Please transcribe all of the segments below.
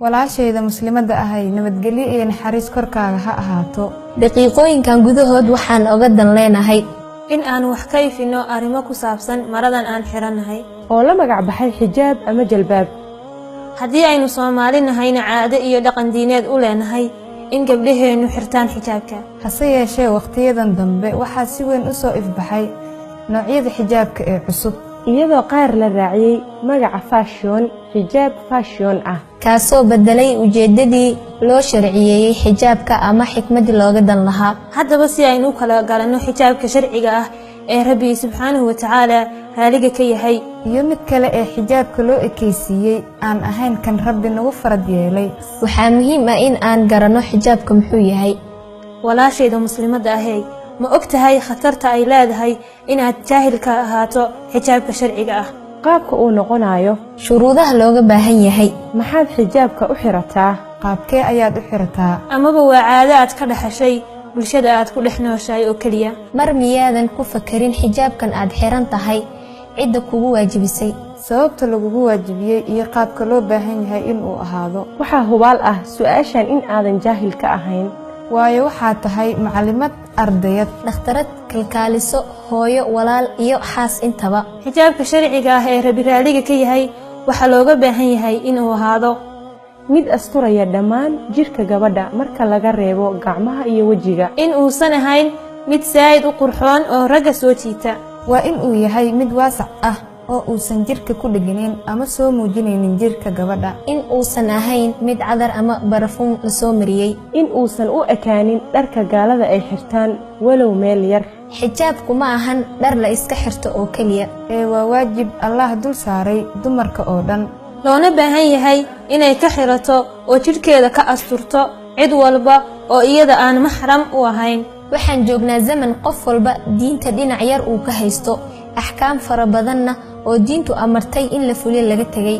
walaashayda muslimadda ahay nabadgelyo iyo naxariis korkaaga ha ahaato. daqiiqooyinkan gudahood waxaan oga dan leenahay in aan wax ka ifino arrimo ku saabsan maradan aan xiranahay oo la magac baxay xijaab ama jalbaab. haddii aynu Soomaali nahayna caado iyo dhaqan diineed u leenahay in gabdhaheenu xirtaan xijaabka. hase yeeshee waqtiyadan dambe waxaa si weyn u soo ifbaxay noocyada xijaabka ee cusub, iyadoo qaar la raaciyay magaca fashion, xijaab fashion ah, kaasoo bedelay ujeedadii loo sharciyeeyay xijaabka ama xikmad looga dan lahaa. haddaba si aynu kala garanno xijaabka sharciga ah ee Rabbi subxaanahu wa ta'ala raaliga ka yahay iyo mid kale ee xijaabka loo ekeysiiyey aan ahayn kan Rabbi nagu farad yeelay, waxaa muhiim ah in aan garanno xijaabka muxuu yahay. walaashayda muslimadda ahay ma ogtahay khatarta ay leedahay inaad jaahil ka ahaato xijaabka sharciga ah. qaabka uu noqonayo, shuruudaha looga baahan yahay, maxaad xijaabka u xirataa, qaabkee ayaad u xirataa, amaba waa caado aad ka dhaxashay bulshada aad ku dhex nooshahay oo kaliya. mar miyaadan ku fakarin xijaabkan aad xiran tahay cidda kugu waajibisay, sababta lagugu waajibiyey iyo qaabka loo baahan yahay in uu ahaado. waxaa hubaal ah su'aashan in aadan jaahil ka ahayn, waayo waxaa tahay macalimad, ardayad, dhakhtarad, kalkaaliso, hooyo, walaal iyo xaas intaba. xijaabka sharciga ah ee Rabbi raaliga ka yahay waxaa looga baahan yahay inuu ahaado mid asturaya dhammaan jirka gabadha marka laga reebo gacmaha iyo wejiga, in uusan ahayn mid saa'id u qurxoon oo ragga soo jiita. waa in uu yahay mid waasac ah oo uusan jirka ku dhiginin ama soo muujinaynin jirka gabadha, in uusan ahayn mid cadar ama barafuun la soo mariyey, in uusan u ekaanin dharka gaalada ay xirtaan walow meel yar. xijaabku ma ahan dhar la iska xirto oo keliya, ee waa waajib Allah dul saaray dumarka oo dhan, loona baahan yahay inay ka xirato oo jidhkeeda ka asturto cid walba oo iyada aan maxram u ahayn. waxaan joognaa zaman qof walba diinta dhinac yar uu ka haysto, axkaam fara badanna oo diintu amartay in la fuliyo laga tegay.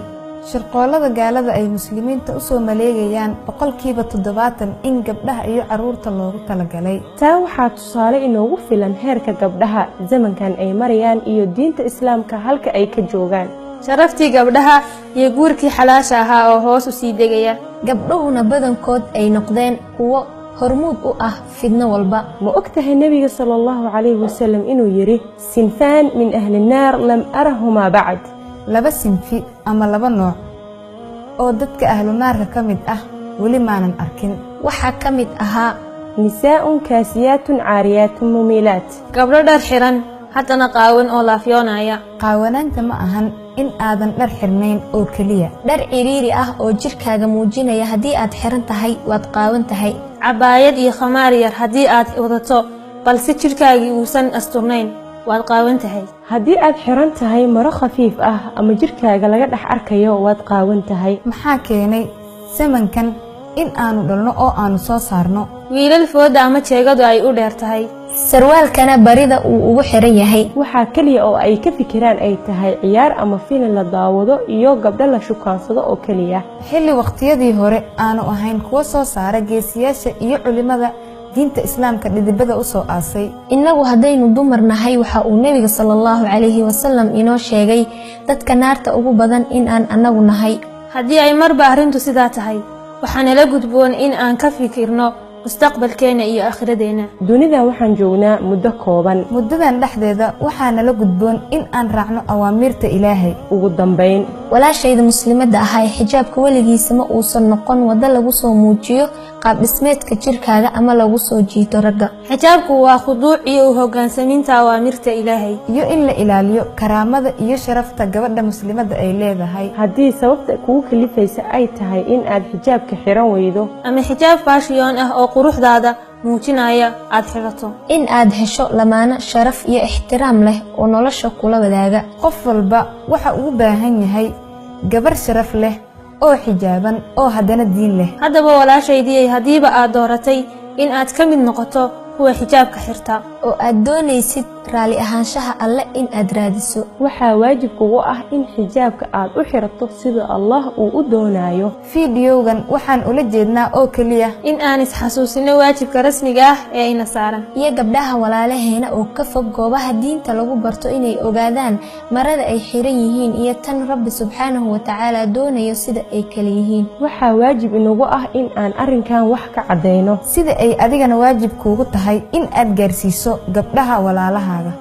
shirqoolada gaalada ay muslimiinta u soo maleegayaan 70% in gabdhaha iyo carruurta loogu talagalay. taa waxaa tusaale inoogu filan heerka gabdhaha zamankan ay marayaan iyo diinta islaamka halka ay ka joogaan. sharaftii gabdhaha iyo guurkii xalaasha ahaa oo hoos u sii degaya. gabdhuhuna badankood ay noqdeen kuwo hormuud u ah fidno walba. ma ogtahay nabiga sallallahu alayhi wasallam inuu yiri sinfaan min ahli naar lam arahuma ba'd, laba sinfi ama laba nooc oo dadka ahlu naarka ka mid ah weli maanan arkin. waxaa ka mid ahaa nisaa'un kaasiyaatun caariyaatun mumilaat, gabdho dhar xiran haddana qaawan oo laafyoonaya. qaawanaanta ma ahan in aadan dhar xirnayn oo keliya, dhar ciriiri ah oo jirkaaga muujinaya haddii aad xiran tahay waad qaawan tahay. cabaayad iyo khamaar yar haddii aad wadato balse jidhkaagii uusan asturnayn waad qaawan tahay. haddii aad xiran tahay maro khafiif ah ama jirkaaga laga dhex arkayo waad qaawan tahay. maxaa keenay zamankan in aanu dhalno oo aanu soo saarno wiilal fooda ama jeegadu ay u dheer tahay, sarwaalkana barida uu ugu xiran yahay. waxaa kaliya oo ay ka fikiraan ay tahay ciyaar ama filim la daawado iyo gabdho la shukaansado oo kaliya, xilli waqtiyadii hore aanu ahayn kuwa soo saara geesiyaasha iyo culimada diinta islaamka dhidibada u soo aasay. innagu haddaynu dumar nahay waxa uu nebiga sallallahu calayhi wasallam inoo sheegay dadka naarta ugu badan in aan annagu nahay. haddii ay marba arrintu sidaa tahay waxaana la gudboon in aan ka fikirno mustaqbalkeena iyo aakhiradeenna. dunida waxaan joognaa muddo kooban, muddadan dhexdeeda waxaana la gudboon in aan raacno awaamiirta Ilaahay. ugu dambayn walaashayda muslimadda ahay xijaabka weligiisa ma uusan noqon waddo lagu soo muujiyo qaab dhismeedka jirkaaga ama lagu soo jiito ragga. xijaabku waa khuduuc iyo u hoggaansamiinta awaamirta Ilaahay iyo in la ilaaliyo karaamada iyo sharafta gabadha muslimadda ay leedahay. haddii sababta kugu kalifaysa ay tahay in aad xijaabka xiran weydo ama xijaab fashion ah oo quruxdaada muujinaya aad xirato, in aad hesho lamaano sharaf iyo ixtiraam leh oo nolosha kula wadaaga. qof walba waxa uu u baahan yahay gabar sharaf leh oo xijaaban oo haddana diin leh. haddaba walaashaydii haddiiba aad dooratay in aad ka mid noqoto kuwa xijaabka xirta oo aad doonaysid raali ahaanshaha alle in aad raadiso. waxaa waajib kugu ah in xijaabka aad u xirato sida Allah uu u doonayo. fiidiyowgan waxaan ula jeednaa oo kaliya in aan isxasuusino waajibka rasmiga ah ee ayna saaran, iyo gabdhaha walaalaheena oo ka fog goobaha diinta lagu barto inay ogaadaan marada ay xiran yihiin iyo tan Rabbi subxaanahu wa tacaala doonayo sida ay kala yihiin. waxaa waajib inagu ah in aan arrinkan wax ka cadeyno sida ay adigana waajib kuugu tahay in aad gaarsiiso gabdhaha walaalahaaga.